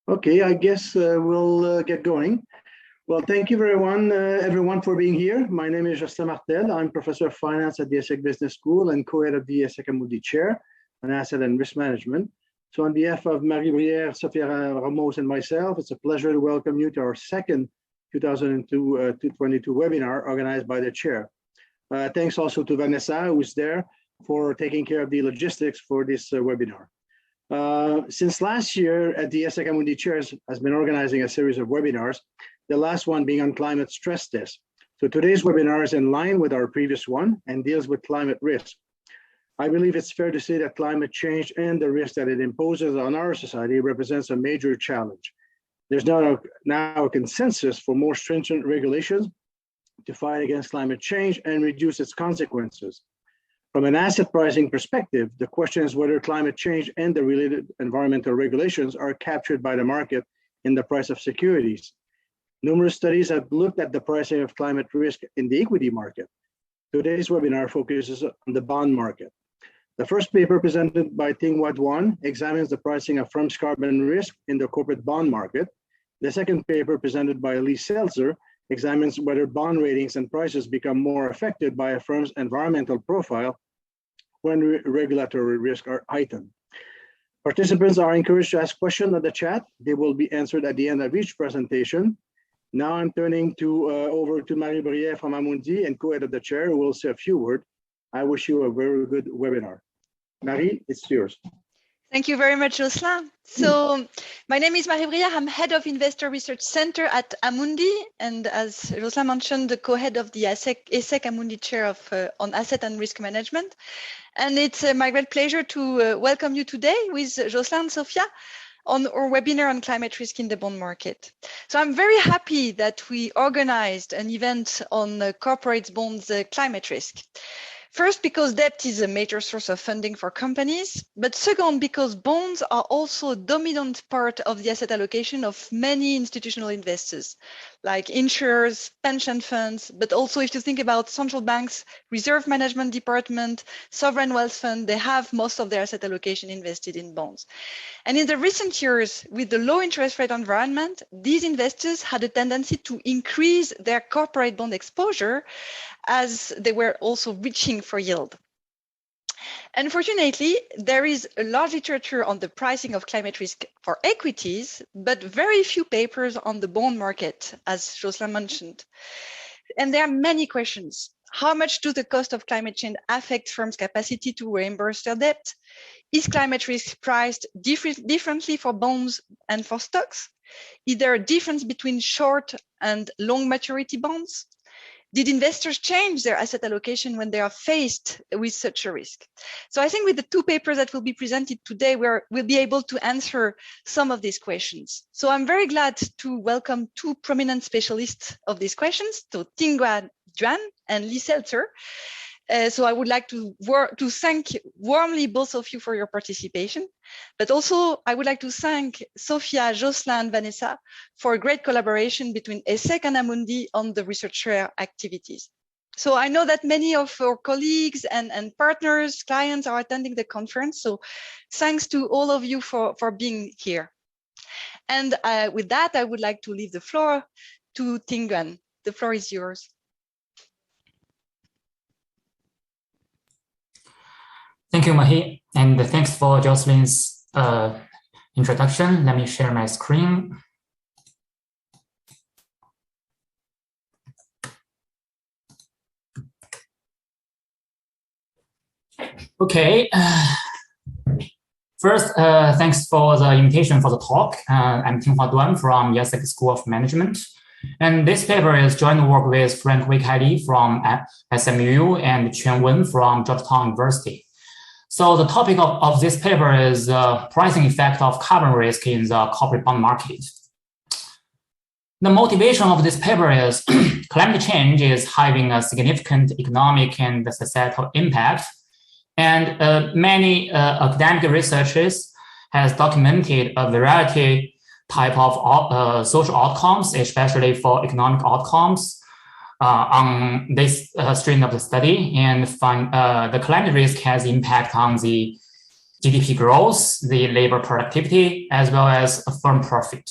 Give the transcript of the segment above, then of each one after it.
Okay, I guess we'll get going. Well, thank you everyone for being here. My name is Justin Martel. I'm Professor of Finance at the ESSEC Business School and co-head of the ESSEC-Amundi Chair on Asset and Risk Management. So on behalf of Marie Brière, Sophia Ramos, and myself, it's a pleasure to welcome you to our second 2022 webinar organized by the Chair. Thanks also to Vanessa, who's there, for taking care of the logistics for this webinar. Since last year at the ESSEC-Amundi Chairs has been organizing a series of webinars, the last one being on climate stress test. So today's webinar is in line with our previous one and deals with climate risk. I believe it's fair to say that climate change and the risk that it imposes on our society represents a major challenge. There's now a consensus for more stringent regulations to fight against climate change and reduce its consequences. From an asset pricing perspective, the question is whether climate change and the related environmental regulations are captured by the market in the price of securities. Numerous studies have looked at the pricing of climate risk in the equity market. Today's webinar focuses on the bond market. The first paper presented by Tinghua Duan examines the pricing of firms' carbon risk in the corporate bond market. The second paper presented by Seltzer examines whether bond ratings and prices become more affected by a firm's environmental profile when regulatory risks are heightened. Participants are encouraged to ask questions in the chat. They will be answered at the end of each presentation. Now I'm turning over to Marie Brière from Amundi and co-head of the chair, who will say a few words. I wish you a very good webinar. Marie, it's yours. Thank you very much, Jocelyn. So my name is Marie Brière. I'm head of Investor Research Center at Amundi, and as Jocelyn mentioned, the co-head of the ESSEC-Amundi chair on asset and risk management. And it's my great pleasure to welcome you today with Jocelyn and Sophia on our webinar on climate risk in the bond market. So I'm very happy that we organized an event on corporate bonds climate risk. First, because debt is a major source of funding for companies, but second, because bonds are also a dominant part of the asset allocation of many institutional investors, like insurers, pension funds, but also if you think about central banks, reserve management department, sovereign wealth fund, they have most of their asset allocation invested in bonds. And in the recent years, with the low interest rate environment, these investors had a tendency to increase their corporate bond exposure as they were also reaching for yield. Unfortunately, there is a large literature on the pricing of climate risk for equities, but very few papers on the bond market, as Jocelyn mentioned. And there are many questions. How much do the cost of climate change affect firms' capacity to reimburse their debt? Is climate risk priced differently for bonds and for stocks? Is there a difference between short and long maturity bonds? Did investors change their asset allocation when they are faced with such a risk? So I think with the two papers that will be presented today, we'll be able to answer some of these questions. So I'm very glad to welcome two prominent specialists of these questions, so Tinghua Duan and Seltzer. So I would like to thank warmly both of you for your participation, but also I would like to thank Sophia, Jocelyn, and Vanessa for a great collaboration between ESSEC and Amundi on the research share activities. So I know that many of our colleagues and partners, clients are attending the conference. So thanks to all of you for being here. And with that, I would like to leave the floor to Tinghua. The floor is yours. Thank you, Mahi, and thanks for Jocelyn's introduction. Let me share my screen. Okay. First, thanks for the invitation for the talk. I'm Tinghua Duan from ESSEC School of Management. And this paper is joint work with Frank Wickhady from SMU and Quan Wen from Georgetown University. So the topic of this paper is pricing effect of carbon risk in the corporate bond market. The motivation of this paper is climate change is having a significant economic and societal impact. And many academic researchers has documented a variety type of social outcomes, especially for economic outcomes on this stream of the study, and find the climate risk has impact on the GDP growth, the labor productivity, as well as firm profit.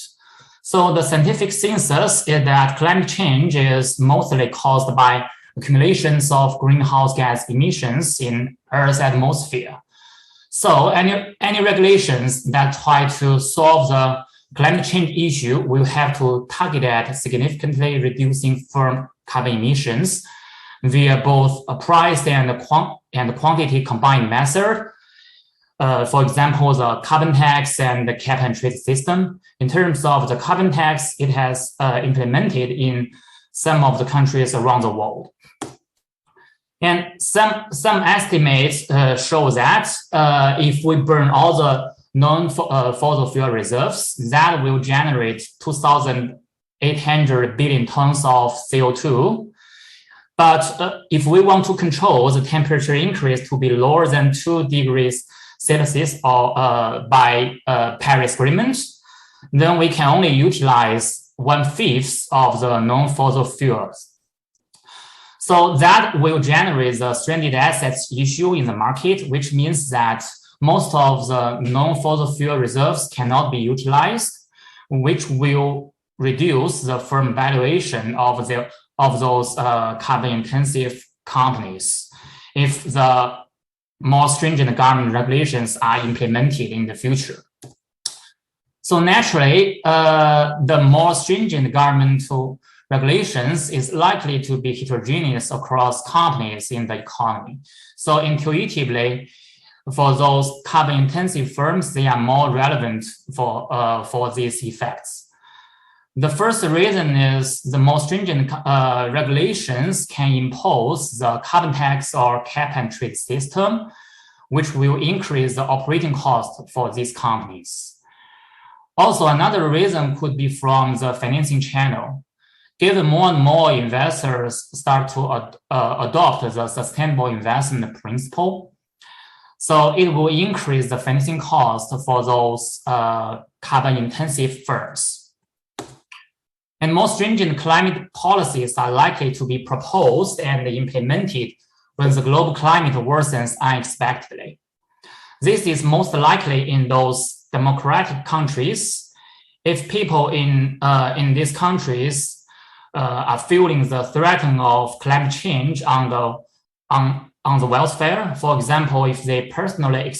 So the scientific consensus is that climate change is mostly caused by accumulations of greenhouse gas emissions in Earth's atmosphere. So any regulations that try to solve the climate change issue will have to target at significantly reducing firm carbon emissions via both a price and quantity combined method. For example, the carbon tax and the cap and trade system. In terms of the carbon tax, it has implemented in some of the countries around the world. And some estimates show that if we burn all the non-fossil fuel reserves, that will generate 2,800 billion tons of CO2. But if we want to control the temperature increase to be lower than 2 degrees Celsius or by Paris Agreement, then we can only utilize 1/5 of the non-fossil fuels. So that will generate the stranded assets issue in the market, which means that most of the non-fossil fuel reserves cannot be utilized, which will reduce the firm valuation of those carbon-intensive companies if the more stringent government regulations are implemented in the future. So naturally, the more stringent governmental regulations is likely to be heterogeneous across companies in the economy. So intuitively, for those carbon-intensive firms, they are more relevant for these effects. The first reason is the more stringent regulations can impose the carbon tax or cap and trade system, which will increase the operating cost for these companies. Also, another reason could be from the financing channel. Given more and more investors start to adopt the sustainable investment principle, so it will increase the financing cost for those carbon-intensive firms. And more stringent climate policies are likely to be proposed and implemented when the global climate worsens unexpectedly. This is most likely in those democratic countries. If people in these countries are feeling the threat of climate change on the welfare. For example, if they personally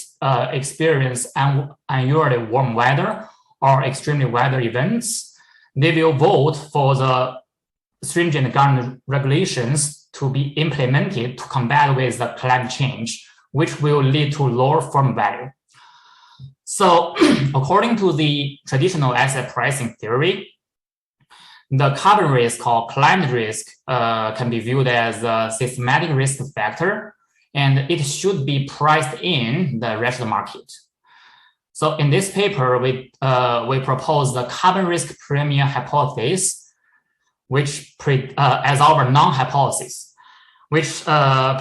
experience unusually warm weather or extreme weather events, they will vote for the stringent government regulations to be implemented to combat with the climate change, which will lead to lower firm value. So according to the traditional asset pricing theory, the carbon risk or climate risk can be viewed as a systematic risk factor, and it should be priced in the rest of the market. So in this paper, we propose the carbon risk premium hypothesis, which as our non-hypothesis, which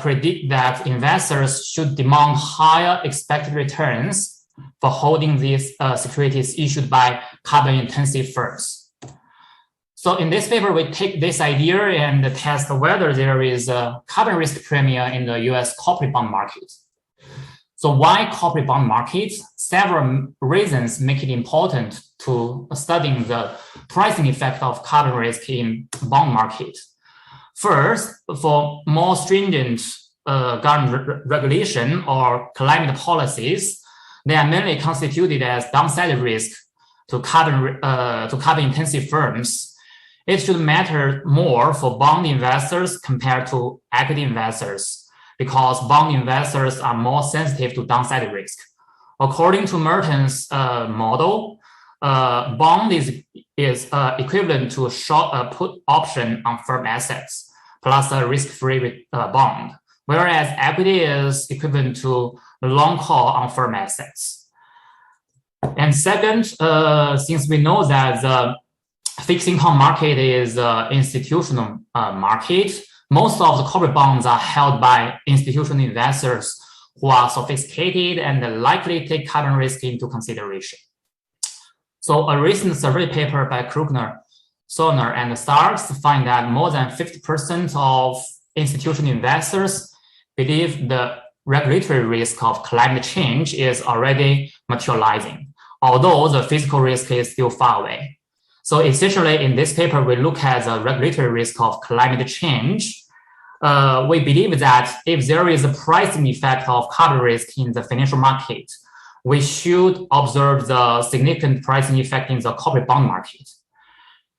predict that investors should demand higher expected returns for holding these securities issued by carbon-intensive firms. So in this paper, we take this idea and test whether there is a carbon risk premium in the US corporate bond market. So why corporate bond market? Several reasons make it important to studying the pricing effect of carbon risk in bond market. First, for more stringent government regulation or climate policies, they are mainly constituted as downside risk to carbon-intensive firms. It should matter more for bond investors compared to equity investors because bond investors are more sensitive to downside risk. According to Merton's model, bond is equivalent to a short put option on firm assets plus a risk-free bond, whereas equity is equivalent to a long call on firm assets. And second, since we know that the fixed income market is an institutional market, most of the corporate bonds are held by institutional investors who are sophisticated and likely take carbon risk into consideration. So a recent survey paper by Krugner, Soner, and Starks find that more than 50% of institutional investors believe the regulatory risk of climate change is already materializing, although the physical risk is still far away. So essentially, in this paper, we look at the regulatory risk of climate change. We believe that if there is a pricing effect of carbon risk in the financial market, we should observe the significant pricing effect in the corporate bond market.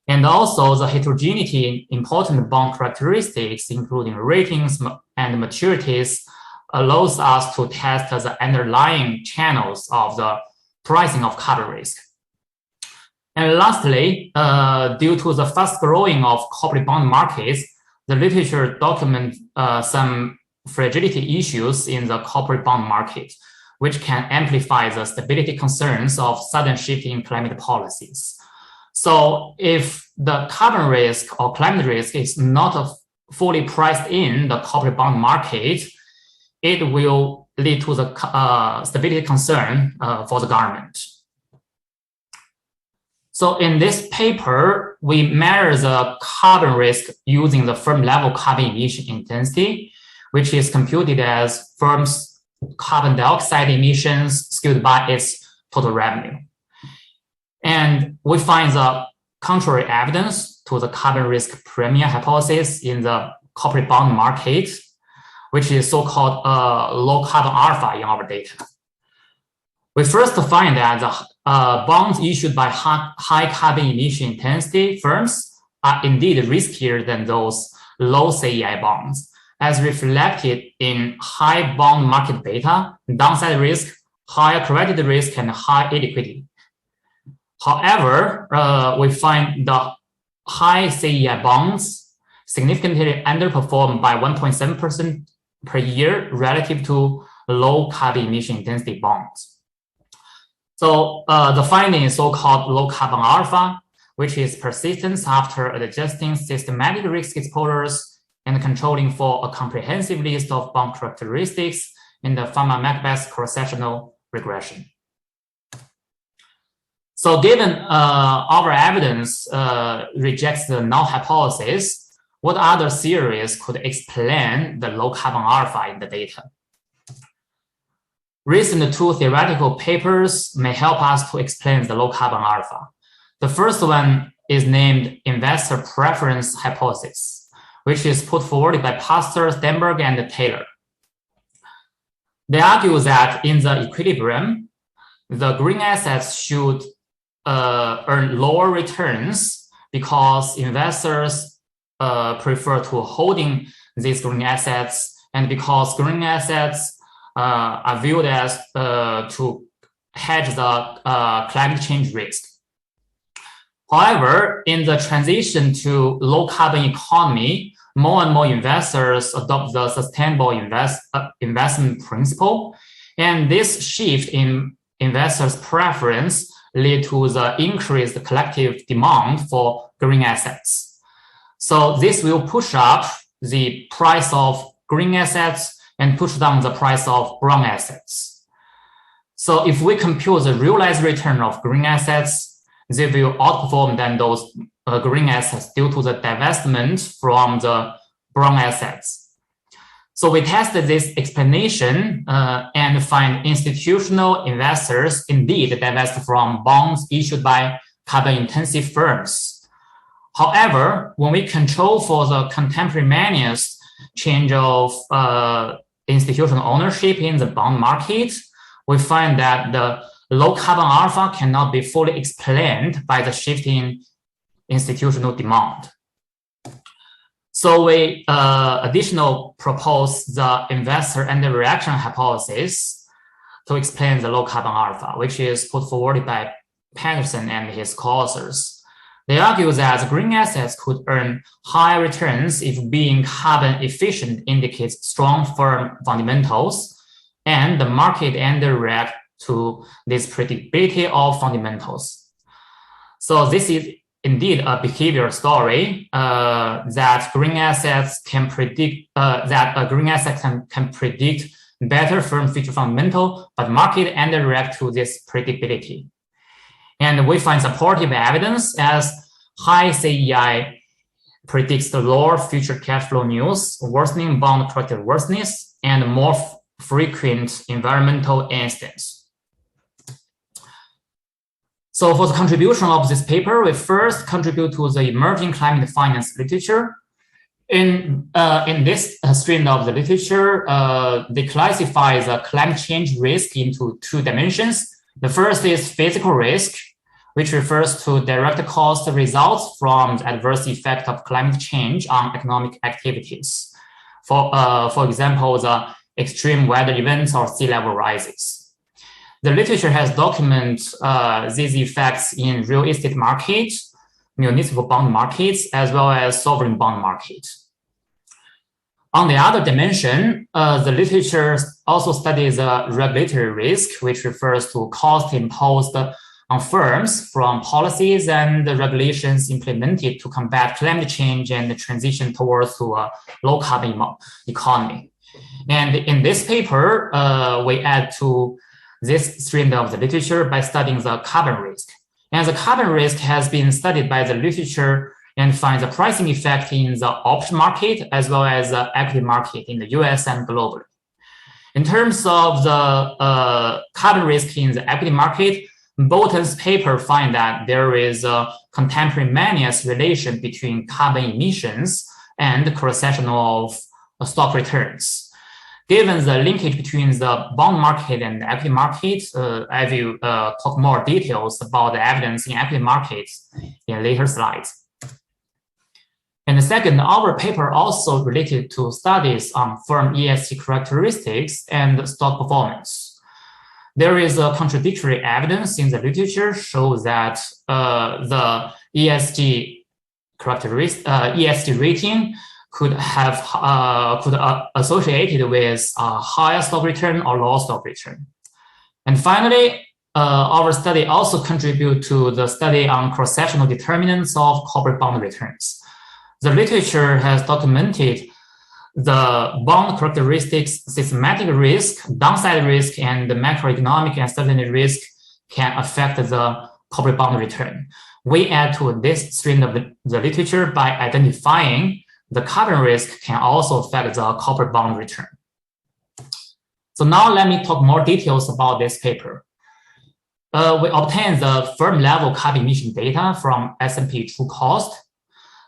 And also the heterogeneity in important bond characteristics, including ratings and maturities, allows us to test the underlying channels of the pricing of carbon risk. And lastly, due to the fast growing of corporate bond markets, the literature documents some fragility issues in the corporate bond market, which can amplify the stability concerns of sudden shift in climate policies. So if the carbon risk or climate risk is not fully priced in the corporate bond market, it will lead to the stability concern for the government. So in this paper, we measure the carbon risk using the firm level carbon emission intensity, which is computed as firm's carbon dioxide emissions skewed by its total revenue. And we find the contrary evidence to the carbon risk premium hypothesis in the corporate bond market, which is so-called low carbon alpha in our data. We first find that the bonds issued by high carbon emission intensity firms are indeed riskier than those low CEI bonds, as reflected in high bond market beta, downside risk, higher credited risk, and high illiquidity. However, we find the high CEI bonds significantly underperform by 1.7% per year relative to low carbon emission intensity bonds. So the finding is so-called low carbon alpha, which is persistence after adjusting systematic risk exposures and controlling for a comprehensive list of bond characteristics in the Farmer-Macbeth cross-sectional regression. So given our evidence rejects the null hypothesis, what other theories could explain the low carbon alpha in the data? Recent two theoretical papers may help us to explain the low carbon alpha. The first one is named investor preference hypothesis, which is put forward by Pastor, Stenberg, and Taylor. They argue that in the equilibrium, the green assets should earn lower returns because investors prefer to holding these green assets, and because green assets are viewed as to hedge the climate change risk. However, in the transition to low carbon economy, more and more investors adopt the sustainable investment principle, and this shift in investors' preference lead to the increased collective demand for green assets. So this will push up the price of green assets and push down the price of brown assets. So if we compute the realized return of green assets, they will outperform than those green assets due to the divestment from the brown assets. So we tested this explanation and find institutional investors indeed divest from bonds issued by carbon-intensive firms. However, when we control for the contemporaneous change of institutional ownership in the bond market, we find that the low carbon alpha cannot be fully explained by the shift in institutional demand. So we additionally propose the investor underreaction hypothesis to explain the low carbon alpha, which is put forward by Patterson and his co-authors. They argue that green assets could earn higher returns if being carbon efficient indicates strong firm fundamentals, and the market underreact to this predictability of fundamentals. So this is indeed a behavioral story that green assets can predict can predict better firm future fundamental, but market underreact to this predictability. And we find supportive evidence as high CEI predicts the lower future cash flow news, worsening bond creditworthiness, and more frequent environmental incidents. So for the contribution of this paper, we first contribute to the emerging climate finance literature. In this strand of the literature, they classify the climate change risk into two dimensions. The first is physical risk, which refers to direct cost results from the adverse effect of climate change on economic activities. For example, the extreme weather events or sea level rises. The literature has documented these effects in real estate markets, municipal bond markets, as well as sovereign bond markets. On the other dimension, the literature also studies the regulatory risk, which refers to cost imposed on firms from policies and the regulations implemented to combat climate change and the transition towards a low carbon economy. And in this paper, we add to this strand of the literature by studying the carbon risk. And the carbon risk has been studied by the literature and finds a pricing effect in the option market as well as the equity market in the US and globally. In terms of the carbon risk in the equity market, Bolton's paper finds that there is a contemporaneous relation between carbon emissions and the correlation of stock returns. Given the linkage between the bond market and the equity market, I will talk more details about the evidence in equity markets in later slides. And second, our paper also related to studies on firm ESG characteristics and stock performance. There is a contradictory evidence in the literature shows that the ESG rating could associated with a higher stock return or low stock return. And finally, our study also contribute to the study on cross-sectional determinants of corporate bond returns. The literature has documented the bond characteristics, systematic risk, downside risk, and the macroeconomic uncertainty risk can affect the corporate bond return. We add to this strand of the literature by identifying the carbon risk can also affect the corporate bond return. So now let me talk more details about this paper. We obtained the firm level carbon emission data from S&P True Cost.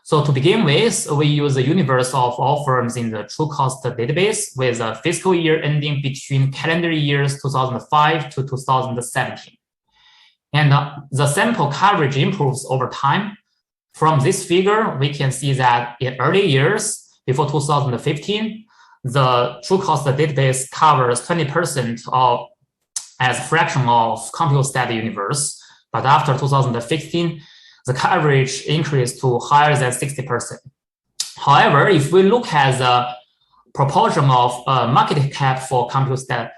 So to begin with, we use the universe of all firms in the True Cost database with a fiscal year ending between calendar years 2005 to 2017. And the sample coverage improves over time. From this figure, we can see that in early years, before 2015, the True Cost database covers 20% of as fraction of CompuStat universe. But after 2015, the coverage increased to higher than 60%. However, if we look at the proportion of market cap for CompuStat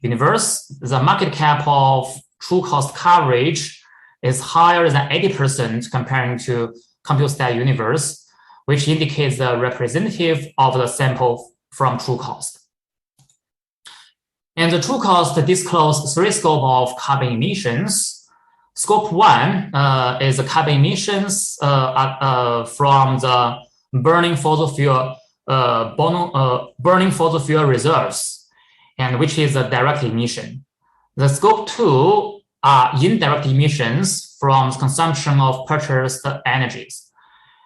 universe, the market cap of True Cost coverage is higher than 80% comparing to CompuStat universe, which indicates the representative of the sample from True Cost. And the True Cost disclosed three scopes of carbon emissions. Scope 1 is the carbon emissions from the burning fossil fuel reserves, and which is a direct emission. The Scope 2 are indirect emissions from consumption of purchased energies.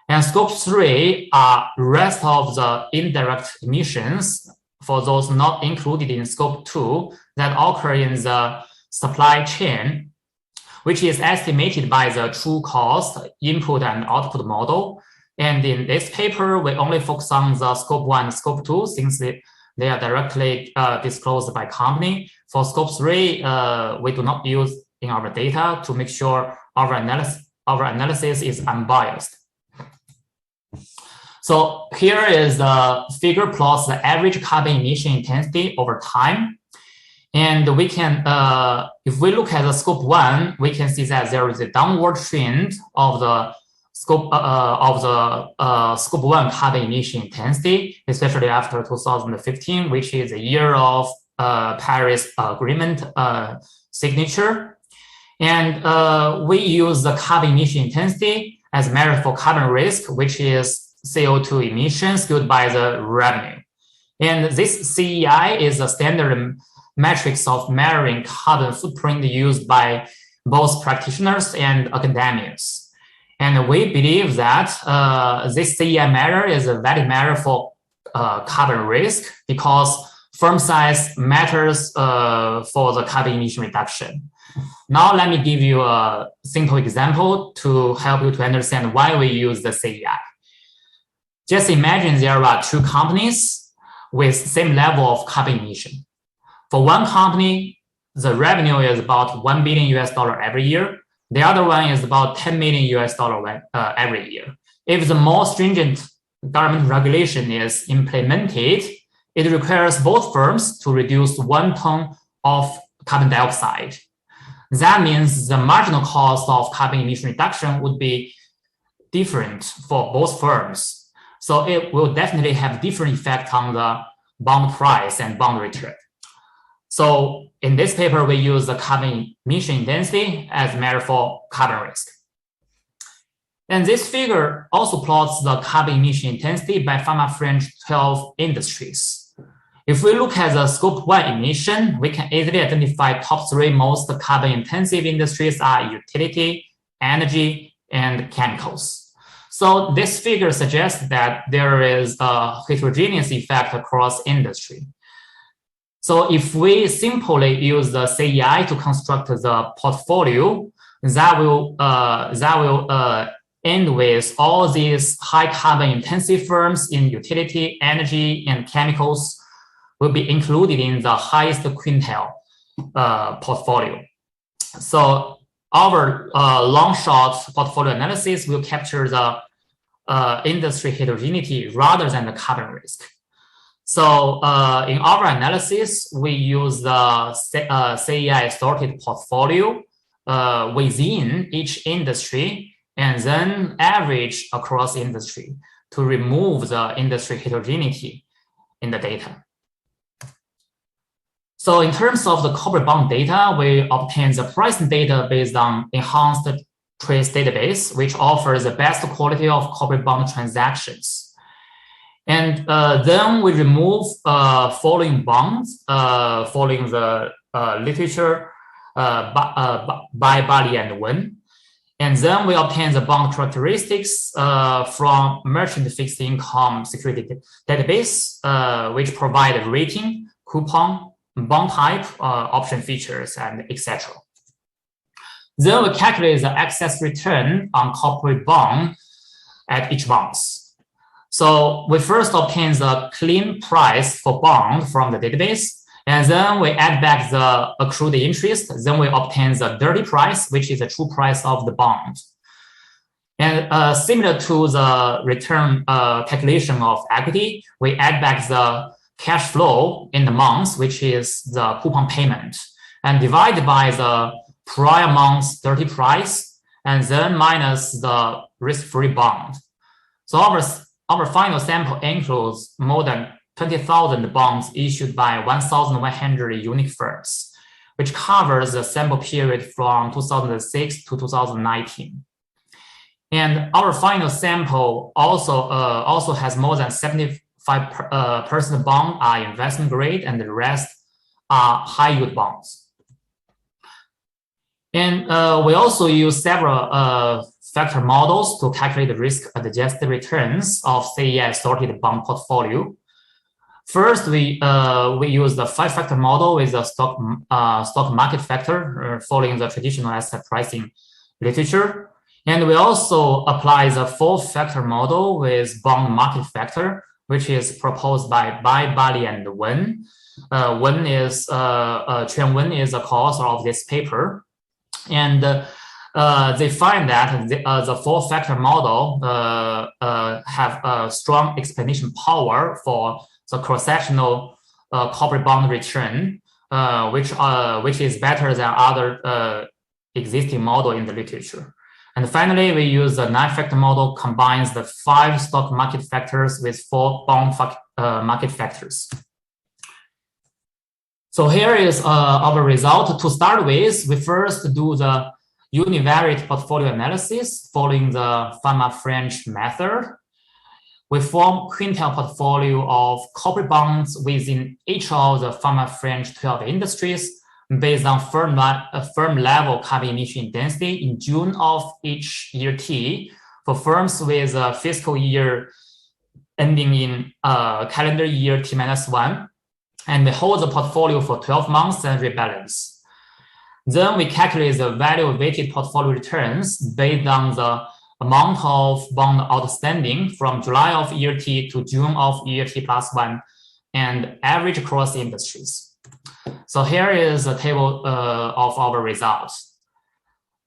And Scope 3 are rest of the indirect emissions for those not included in Scope 2 that occur in the supply chain, which is estimated by the True Cost input and output model. And in this paper, we only focus on the Scope 1 and Scope 2 since they are directly disclosed by company. For Scope 3, we do not use in our data to make sure our analysis is unbiased. So here is the figure plots the average carbon emission intensity over time. And we can, if we look at the Scope 1, we can see that there is a downward trend of the Scope 1 carbon emission intensity, especially after 2015, which is a year of Paris Agreement signature. And we use the carbon emission intensity as measure for carbon risk, which is CO2 emissions skewed by the revenue. And this CEI is a standard metrics of measuring carbon footprint used by both practitioners and academics. And we believe that this CEI measure is a valid measure for carbon risk because firm size matters for the carbon emission reduction. Now, let me give you a simple example to help you to understand why we use the CEI. Just imagine there are two companies with same level of carbon emission. For one company, the revenue is about $1 billion every year. The other one is about $10 million every year. If the more stringent government regulation is implemented, it requires both firms to reduce 1 ton of carbon dioxide. That means the marginal cost of carbon emission reduction would be different for both firms. So it will definitely have different effect on the bond price and bond return. So in this paper, we use the carbon emission intensity as measure for carbon risk. And this figure also plots the carbon emission intensity by pharma fringe 12 industries. If we look at the scope 1 emission, we can easily identify top 3 most carbon intensive industries are utility, energy, and chemicals. So this figure suggests that there is a heterogeneous effect across industry. So if we simply use the CEI to construct the portfolio, that will end with all these high carbon intensive firms in utility, energy, and chemicals will be included in the highest quintile portfolio. So our long shot portfolio analysis will capture the industry heterogeneity rather than the carbon risk. So in our analysis, we use the CEI sorted portfolio within each industry and then average across industry to remove the industry heterogeneity in the data. So in terms of the corporate bond data, we obtain the pricing data based on enhanced trace database, which offers the best quality of corporate bond transactions. And then we remove following bonds, following the literature by Bali and Wen. And then we obtain the bond characteristics from merchant fixed income security database, which provide a rating, coupon, bond type, option features, and etc. Then we calculate the excess return on corporate bond at each bonds. So we first obtain the clean price for bond from the database, and then we add back the accrued interest. Then we obtain the dirty price, which is the true price of the bond. And similar to the return calculation of equity, we add back the cash flow in the months, which is the coupon payment, and divide by the prior month's dirty price, and then minus the risk-free bond. So our final sample includes more than 20,000 bonds issued by 1,100 unique firms, which covers the sample period from 2006 to 2019. And our final sample also has more than 75% bonds are investment grade, and the rest are high yield bonds. And we also use several factor models to calculate the risk-adjusted returns of CEI sorted bond portfolio. First, we use the 5-factor model with the stock market factor, following the traditional asset pricing literature. And we also apply the 4-factor model with bond market factor, which is proposed by Bali and Wen. Wen is Wen is the co-author of this paper, and they find that the 4-factor model have a strong explanation power for the cross-sectional corporate bond return, which is better than other existing model in the literature. And finally, we use the 9-factor model, combines the 5 stock market factors with 4 bond market factors. So here is our result. To start with, we first do the univariate portfolio analysis following the pharma fringe method. we form quintile portfolio of corporate bonds within each of the pharma French 12 industries based on firm level carbon emission intensity in June of each year T for firms with a fiscal year ending in calendar year T-1, and we hold the portfolio for 12 months and rebalance. Then we calculate the value-weighted portfolio returns based on the amount of bond outstanding from July of year T to June of year T+1 and average across industries. So here is a table of our results.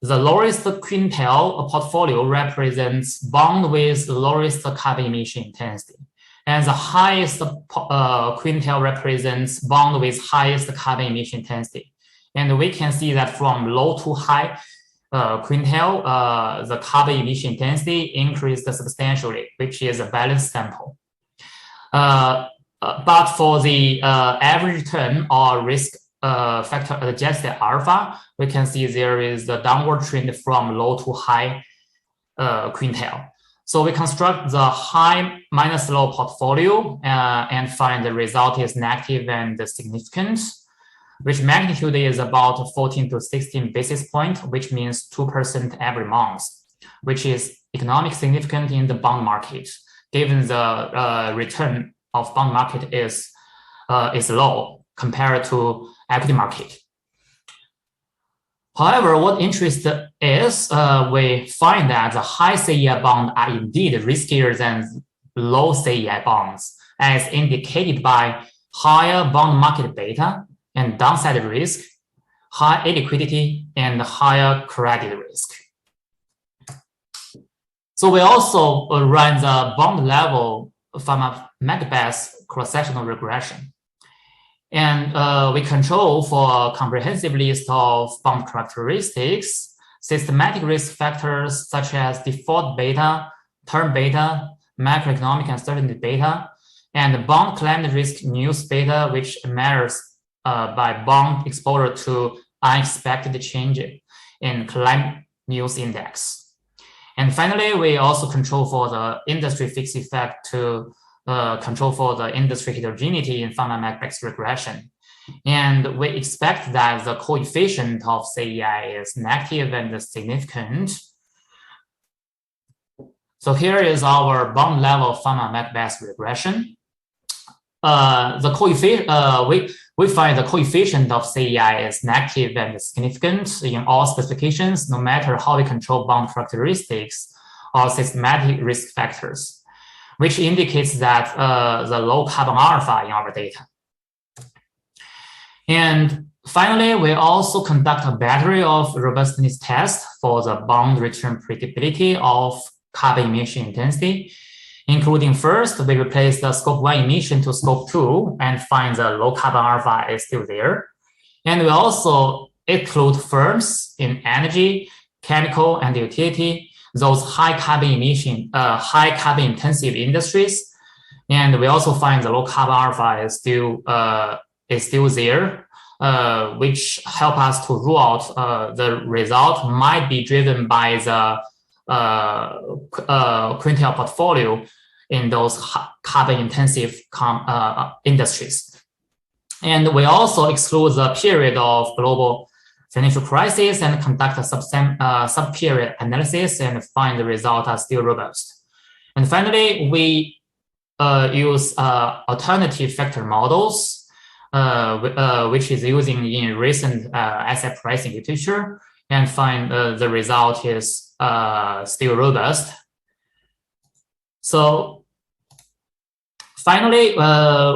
The lowest quintile portfolio represents bond with lowest carbon emission intensity, and the highest quintile represents bond with highest carbon emission intensity. And we can see that from low to high quintile, the carbon emission intensity increased substantially, which is a balanced sample. But for the average return or risk factor adjusted alpha, we can see there is the downward trend from low to high quintile. So we construct the high minus low portfolio and find the result is negative and significant, which magnitude is about 14 to 16 basis points, which means 2% every month, which is economic significant in the bond market, given the return of bond market is low compared to equity market. However, what interests is we find that the high CEI bonds are indeed riskier than low CEI bonds, as indicated by higher bond market beta and downside risk, high illiquidity, and higher credit risk. So we also run the bond level pharma-MacBeth cross-sectional regression. And we control for a comprehensive list of bond characteristics, systematic risk factors such as default beta, term beta, macroeconomic uncertainty beta, and bond climate risk news beta, which measures by bond exposure to unexpected change in climate news index. And finally, we also control for the industry fixed effect to control for the industry heterogeneity in pharma-MacBeth regression. And we expect that the coefficient of CEI is negative and significant. So here is our bond level pharma-MacBeth regression. We find the coefficient of CEI is negative and significant in all specifications, no matter how we control bond characteristics or systematic risk factors, which indicates that the low carbon alpha in our data. And finally, we also conduct a battery of robustness tests for the bond return predictability of carbon emission intensity, including first, we replace the scope 1 emission to scope 2 and find the low carbon alpha is still there. And we also exclude firms in energy, chemical, and utility, those high carbon emission, high carbon intensive industries. And we also find the low carbon alpha is still there, which help us to rule out the result might be driven by the quintile portfolio in those carbon intensive industries. And we also exclude the period of global financial crisis and conduct a sub-period analysis and find the results are still robust. And finally, we use alternative factor models, which is using in recent asset pricing literature, and find the result is still robust. So finally,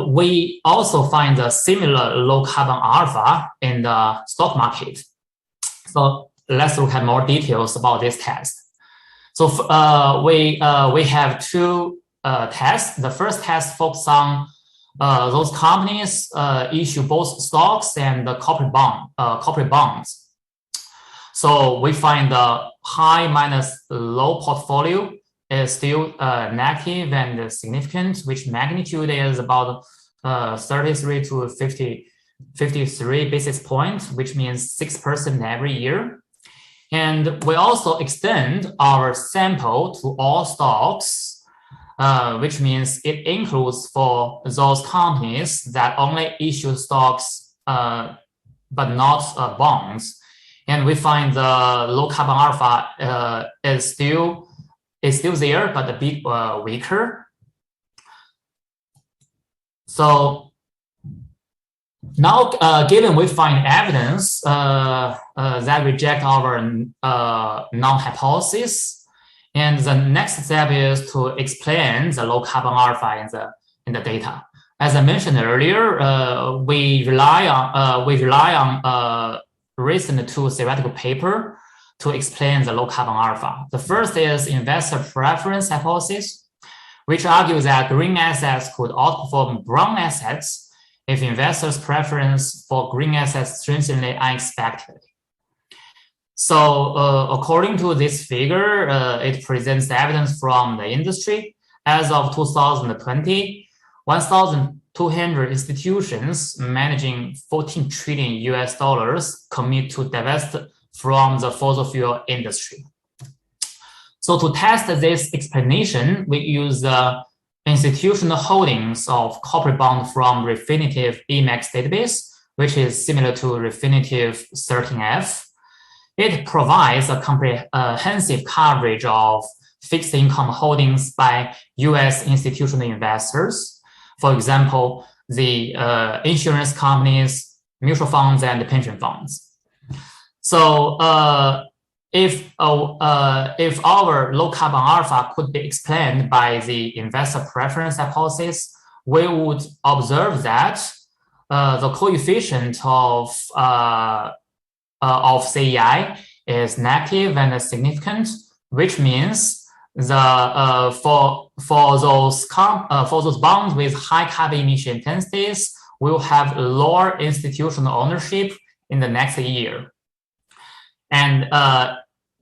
we also find a similar low carbon alpha in the stock market. So let's look at more details about this test. So we have two tests. The first test focuses on those companies issue both stocks and the corporate bonds. So we find the high minus low portfolio is still negative and significant, which magnitude is about 33 to 53 basis points, which means 6% every year. And we also extend our sample to all stocks which means it includes for those companies that only issue stocks but not bonds. And we find the low carbon alpha is still there, but a bit weaker. So now, given we find evidence that reject our non-hypothesis, and the next step is to explain the low carbon alpha in the data. As I mentioned earlier, we rely on recent two theoretical paper to explain the low carbon alpha. The first is investor preference hypothesis, which argues that green assets could outperform brown assets if investors' preference for green assets strengthened unexpectedly. So according to this figure, it presents evidence from the industry. As of 2020, 1,200 institutions managing $14 trillion commit to divest from the fossil fuel industry. So to test this explanation, we use the institutional holdings of corporate bond from Refinitiv Emacs database, which is similar to Refinitiv 13F. It provides a comprehensive coverage of fixed income holdings by US institutional investors. For example, the insurance companies, mutual funds, and pension funds. So if our low carbon alpha could be explained by the investor preference hypothesis, we would observe that the coefficient of CEI is negative and significant, which means the for those bonds with high carbon emission intensities, will have lower institutional ownership in the next year. And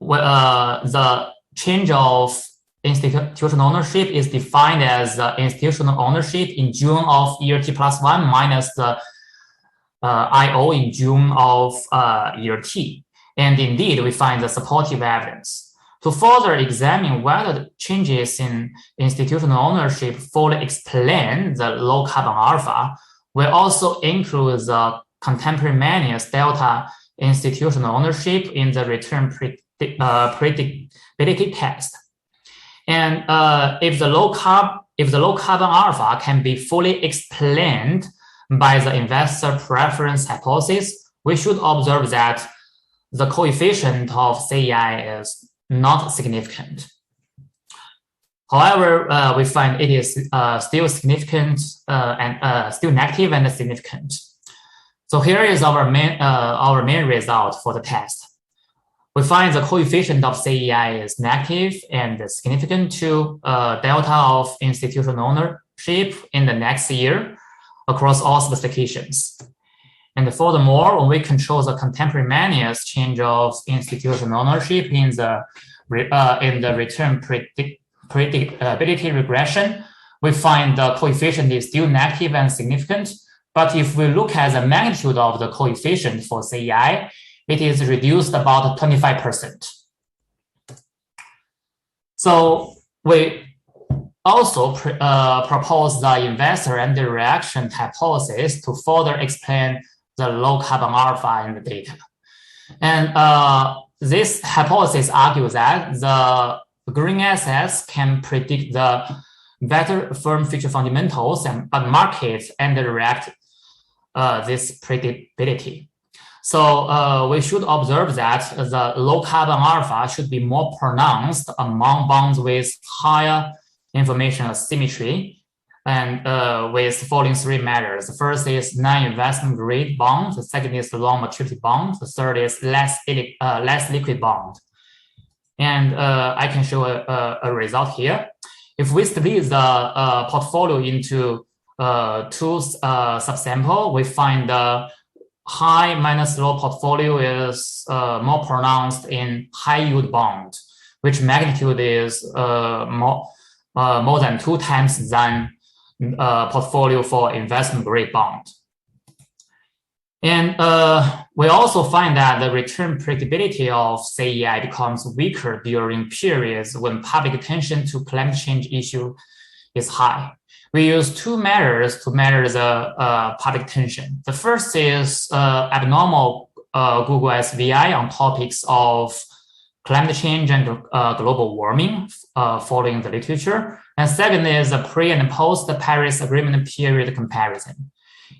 the change of institutional ownership is defined as institutional ownership in June of year T+1 minus the IO in June of year T. And indeed, we find the supportive evidence. To further examine whether the changes in institutional ownership fully explain the low carbon alpha, we also include the contemporaneous delta institutional ownership in the return predictability test. And if the low carbon alpha can be fully explained by the investor preference hypothesis, we should observe that the coefficient of CEI is not significant. However, we find it is still significant and still negative and significant. So here is our main result for the test. We find the coefficient of CEI is negative and significant to delta of institutional ownership in the next year across all specifications. And furthermore, when we control the contemporaneous change of institutional ownership in the return predictability regression, we find the coefficient is still negative and significant. But if we look at the magnitude of the coefficient for CEI, it is reduced about 25%. So we also propose the investor and the reaction hypothesis to further explain the low carbon alpha in the data. And this hypothesis argues that the green assets can predict the better firm future fundamentals, but markets underreact this predictability. So we should observe that the low carbon alpha should be more pronounced among bonds with higher information asymmetry and with following three measures. The first is non-investment grade bond. The second is long maturity bond. The third is less liquid bond. And I can show a result here. If we split the portfolio into two subsample, we find the high minus low portfolio is more pronounced in high yield bond, which magnitude is more than 2 times than portfolio for investment grade bond. And we also find that the return predictability of CEI becomes weaker during periods when public attention to climate change issue is high. We use two measures to measure the public tension. The first is abnormal Google SVI on topics of climate change and global warming following the literature. And second is a pre and post Paris Agreement period comparison.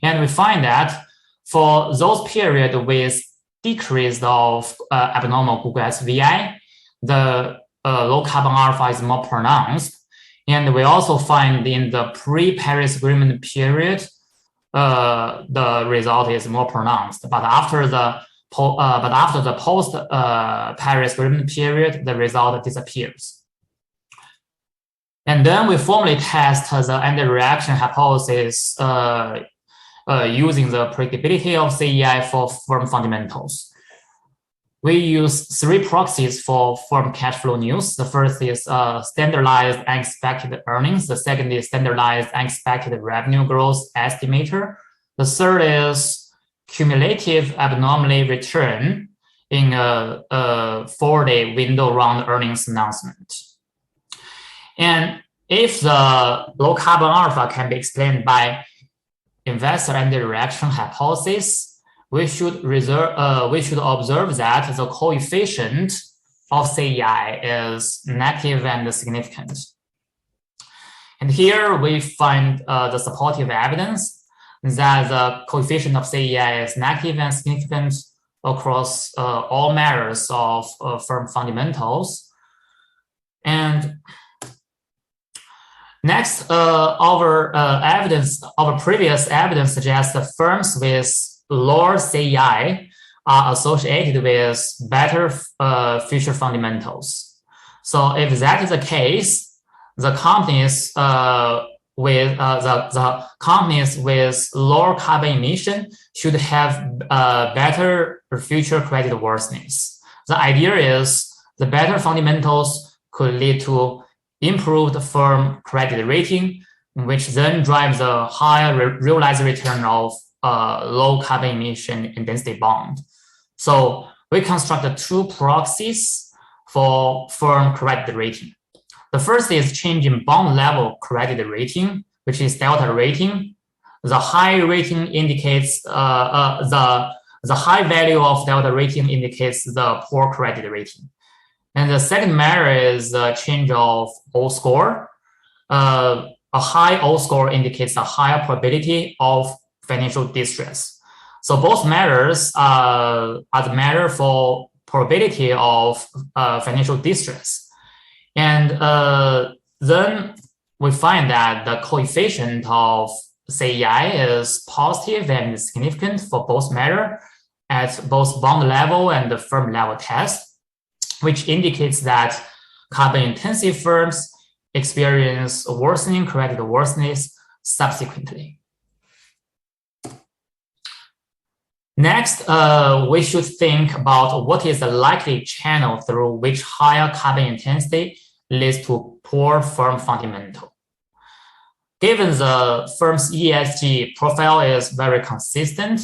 And we find that for those periods with decrease of abnormal Google SVI, the low carbon alpha is more pronounced. And we also find in the pre-Paris Agreement period, the result is more pronounced. But after the post Paris Agreement period, the result disappears. And then we formally test the anti-reaction hypothesis using the predictability of CEI for firm fundamentals. We use three proxies for firm cash flow news. The first is standardized unexpected earnings. The second is standardized unexpected revenue growth estimator. The third is cumulative abnormally return in a 4-day window round earnings announcement. And if the low carbon alpha can be explained by investor anti-reaction hypothesis, we should observe that the coefficient of CEI is negative and significant. And here we find the supportive evidence that the coefficient of CEI is negative and significant across all measures of firm fundamentals. And next, our previous evidence suggests that firms with lower CEI are associated with better future fundamentals. So if that is the case, the companies with lower carbon emission should have better future credit worthiness. The idea is the better fundamentals could lead to improved firm credit rating, which then drives a higher realized return of low carbon emission intensity bond. So we constructed two proxies for firm credit rating. The first is change in bond level credit rating, which is delta rating. The high rating indicates the high value of delta rating indicates the poor credit rating. And the second measure is the change of O score. A high O score indicates a higher probability of financial distress. So both measures are the measure for probability of financial distress. And then we find that the coefficient of CEI is positive and significant for both measures at both bond level and the firm level test, which indicates that carbon intensive firms experience worsening credit worthiness subsequently. Next, we should think about what is the likely channel through which higher carbon intensity leads to poor firm fundamental. Given the firm's ESG profile is very consistent,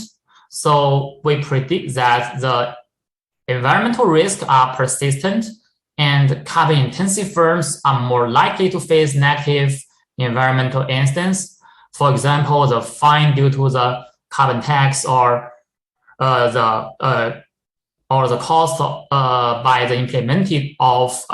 so we predict that the environmental risks are persistent and carbon intensive firms are more likely to face negative environmental incidents. For example, the fine due to the carbon tax or the cost by the implementing of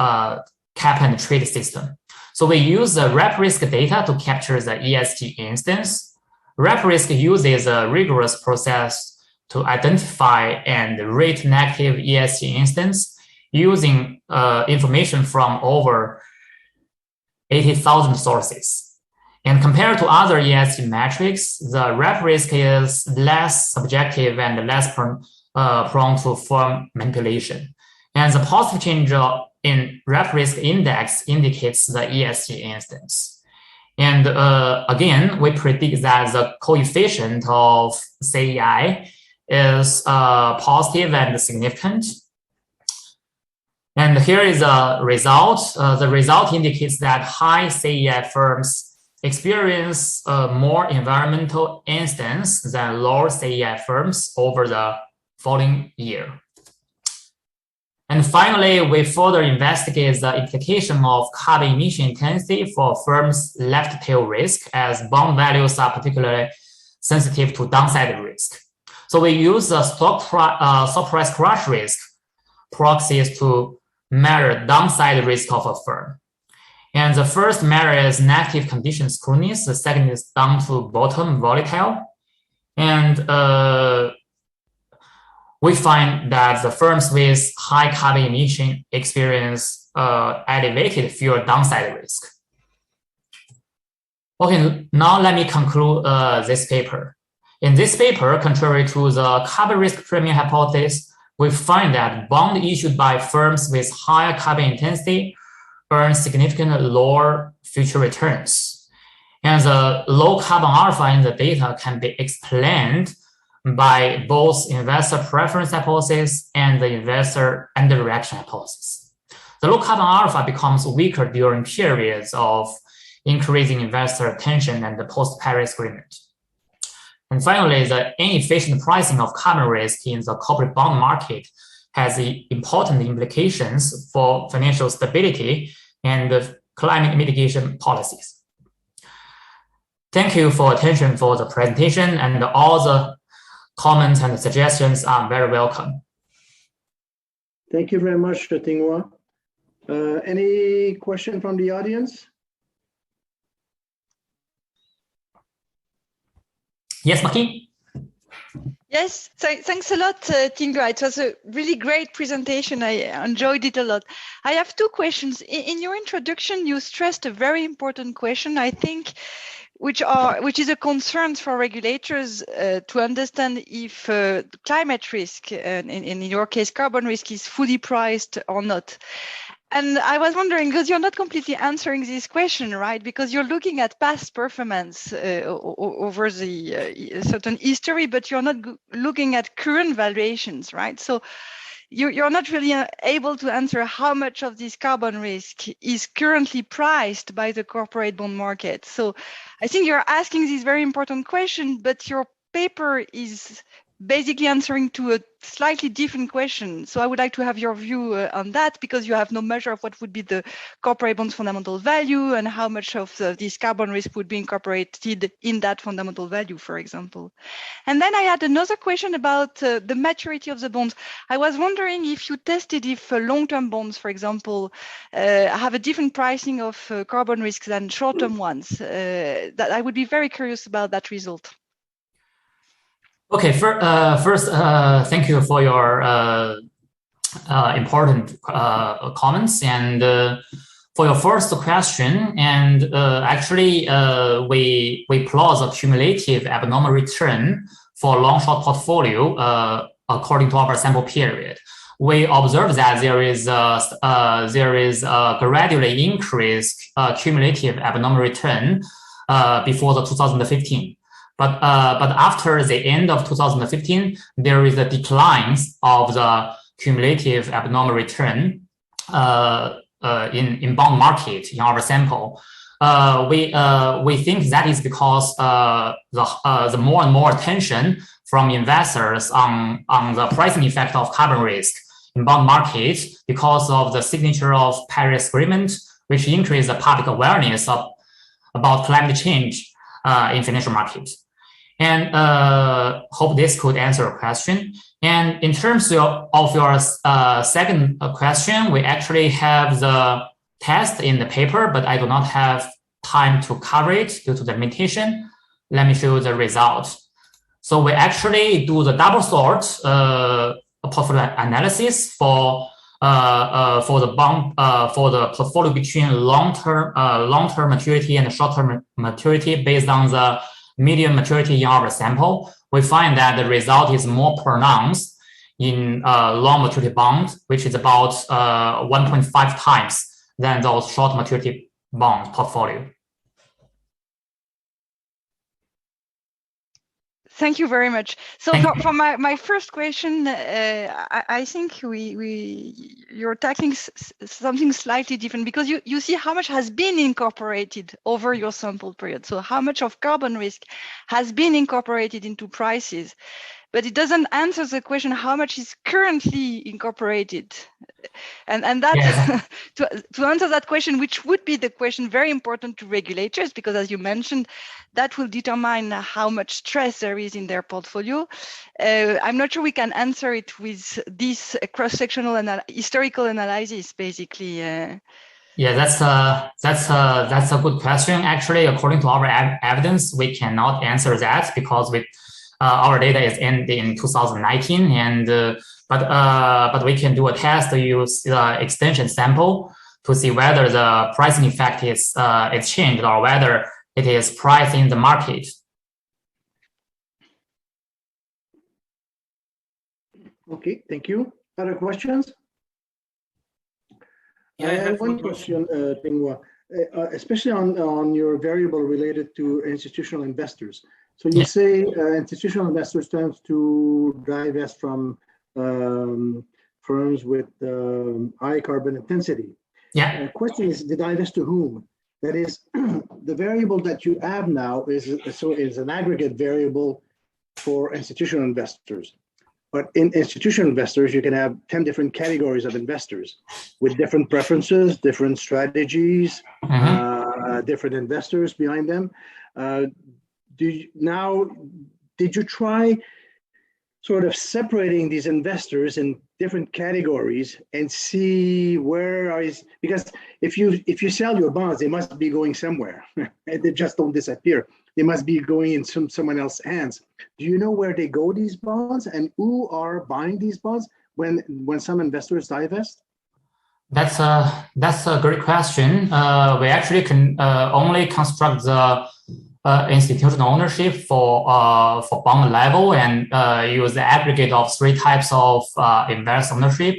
cap and trade system. So we use the rep risk data to capture the ESG instance. Rep risk uses a rigorous process to identify and rate negative ESG instance using information from over 80,000 sources. And compared to other ESG metrics, the rep risk is less subjective and less prone to firm manipulation. And the positive change in rep risk index indicates the ESG instance. And again, we predict that the coefficient of CEI is positive and significant. And here is a result. The result indicates that high CEI firms experience more environmental incidents than lower CEI firms over the following year. And finally, we further investigate the implication of carbon emission intensity for firms' left tail risk, as bond values are particularly sensitive to downside risk. So we use the stock price crash risk proxies to measure downside risk of a firm. And the first measure is negative condition scrutiny. The second is down to bottom volatile. And we find that the firms with high carbon emission experience elevated fewer downside risk. Okay, now let me conclude this paper. In this paper, contrary to the carbon risk premium hypothesis, we find that bonds issued by firms with higher carbon intensity earn significantly lower future returns. And the low carbon alpha in the data can be explained by both investor preference hypothesis and the investor underreaction hypothesis. The low carbon alpha becomes weaker during periods of increasing investor attention and the post-Paris Agreement. And finally, the inefficient pricing of carbon risk in the corporate bond market has important implications for financial stability and the climate mitigation policies. Thank you for attention for the presentation, and all the comments and suggestions are very welcome. Thank you very much, Tinghua. Any question from the audience? Yes, Maki? Yes, thanks a lot, Tinghua. It was a really great presentation. I enjoyed it a lot. I have two questions. In your introduction, you stressed a very important question, I think, which is a concern for regulators to understand if climate risk, and in your case, carbon risk, is fully priced or not. And I was wondering, because you're not completely answering this question, right? Because you're looking at past performance over the certain history, but you're not looking at current valuations, right? So you're not really able to answer how much of this carbon risk is currently priced by the corporate bond market. So I think you're asking this very important question, but your paper is basically answering to a slightly different question. So I would like to have your view on that, because you have no measure of what would be the corporate bond's fundamental value and how much of this carbon risk would be incorporated in that fundamental value, for example. And then I had another question about the maturity of the bonds. I was wondering if you tested if long-term bonds, for example, have a different pricing of carbon risk than short-term ones. That I would be very curious about that result. Okay, first, thank you for your important comments. And for your first question, and actually, we plot the cumulative abnormal return for long-short portfolio according to our sample period. We observe that there is a gradually increased cumulative abnormal return before the 2015. But after the end of 2015, there is a decline of the cumulative abnormal return in bond market in our sample. We think that is because the more and more attention from investors on the pricing effect of carbon risk in bond market because of the signature of Paris Agreement, which increased the public awareness about climate change in financial markets. And hope this could answer your question. And in terms of your second question, we actually have the test in the paper, but I do not have time to cover it due to the limitation. Let me show you the result. So we actually do the double sort portfolio analysis for the bond for the portfolio between long-term maturity and short-term maturity based on the median maturity in our sample. We find that the result is more pronounced in long maturity bond, which is about 1.5 times than those short maturity bond portfolio. Thank you very much. So for my first question, I think you're tackling something slightly different, because you see how much has been incorporated over your sample period. So how much of carbon risk has been incorporated into prices. but it doesn't answer the question how much is currently incorporated. And that Yes. to answer that question, which would be the question very important to regulators, because as you mentioned, that will determine how much stress there is in their portfolio. I'm not sure we can answer it with this cross-sectional and historical analysis, basically. Yeah, that's a good question. Actually, according to our evidence, we cannot answer that because our data is in 2019, and but we can do a test to use extension sample to see whether the pricing effect is changed or whether it is priced in the market. Okay, thank you. Other questions? Yeah, I have one question, Tinghua, especially on your variable related to institutional investors. So you say institutional investors tend to divest from firms with high carbon intensity. Yeah. The question is, they divest to whom? That is, the variable that you have now is an aggregate variable for institutional investors. But in institutional investors, you can have 10 different categories of investors with different preferences, different strategies, different investors behind them. Did you try sort of separating these investors in different categories and see because if you sell your bonds, they must be going somewhere. They just don't disappear. They must be going in someone else's hands. Do you know where they go, these bonds, and who are buying these bonds when some investors divest? That's a great question. We actually can only construct the institutional ownership for bond level and use the aggregate of 3 types of investor ownership,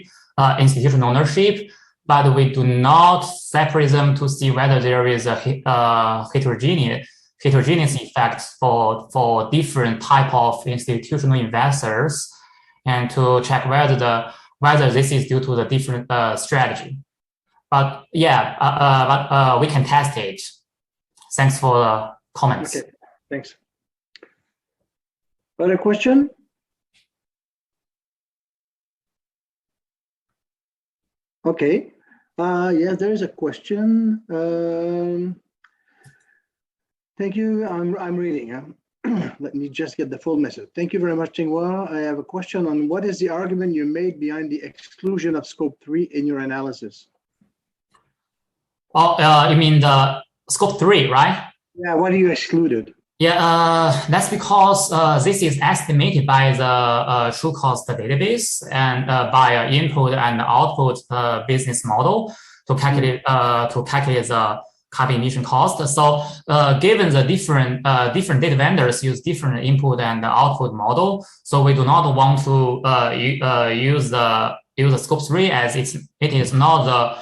institutional ownership, but we do not separate them to see whether there is a heterogeneous effect for different type of institutional investors, and to check whether this is due to the different strategy. But yeah, but we can test it. Thanks for the comments. Okay, thanks. Other question? Okay. Yeah, there is a question. Thank you. I'm reading. Let me just get the full message. Thank you very much, Tinghua. I have a question on what is the argument you made behind the exclusion of scope 3 in your analysis? Oh, you mean the scope 3, right? Yeah, what are you excluded? Yeah, that's because this is estimated by the true cost database and by an input and output business model to calculate the carbon emission cost. So given the different data vendors use different input and output model, so we do not want to use the scope 3 as it is not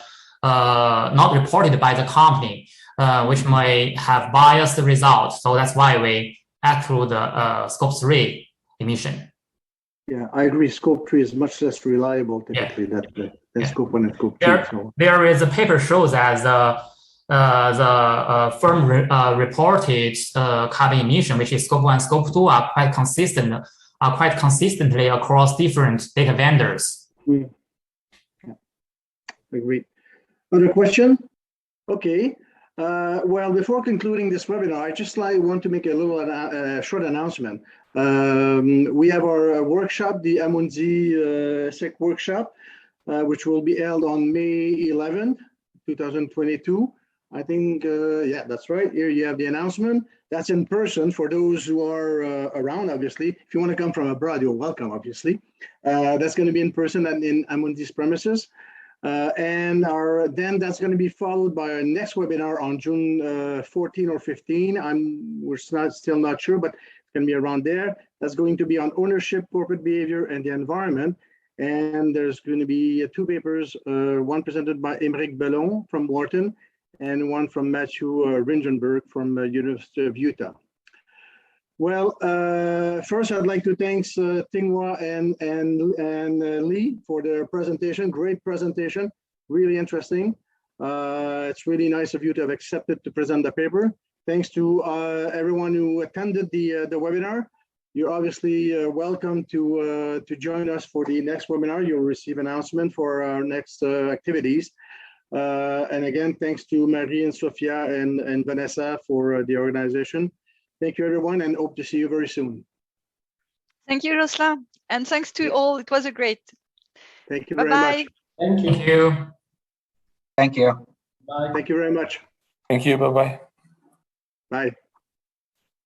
reported by the company, which may have biased results. So that's why we add through the scope 3 emission. Yeah, I agree. Scope 3 is much less reliable typically than scope 1 and scope 2. There is a paper shows as the firm reported carbon emission, which is scope 1 and scope 2, are quite consistently across different data vendors. Yeah. Agreed. Other question? Okay. Well, before concluding this webinar, I just want to make a little short announcement. We have our workshop, the Amundi ESSEC workshop, which will be held on May 11th, 2022. I think, yeah, that's right. Here you have the announcement. That's in person for those who are around, obviously. If you want to come from abroad, you're welcome, obviously. That's going to be in person and in Amundi's premises. And then that's going to be followed by our next webinar on June 14 or 15. We're still not sure, but it's going to be around there. That's going to be on ownership, corporate behavior, and the environment. And there's going to be 2 papers, one presented by Émeric Bellon from Wharton, and one from Matthew Ringenberg from University of Utah. Well, first I'd like to thank Tinghua and Lee for their presentation. Great presentation, really interesting. It's really nice of you to have accepted to present the paper. Thanks to everyone who attended the webinar. You're obviously welcome to join us for the next webinar. You'll receive announcement for our next activities. And again, thanks to Marie and Sophia and Vanessa for the organization. Thank you, everyone, and hope to see you very soon. Thank you, Jocelyn. And thanks to all. It was a great. Thank you very Bye-bye. much. Thank you. Thank you. Thank you very much. Thank you. Bye-bye. Bye.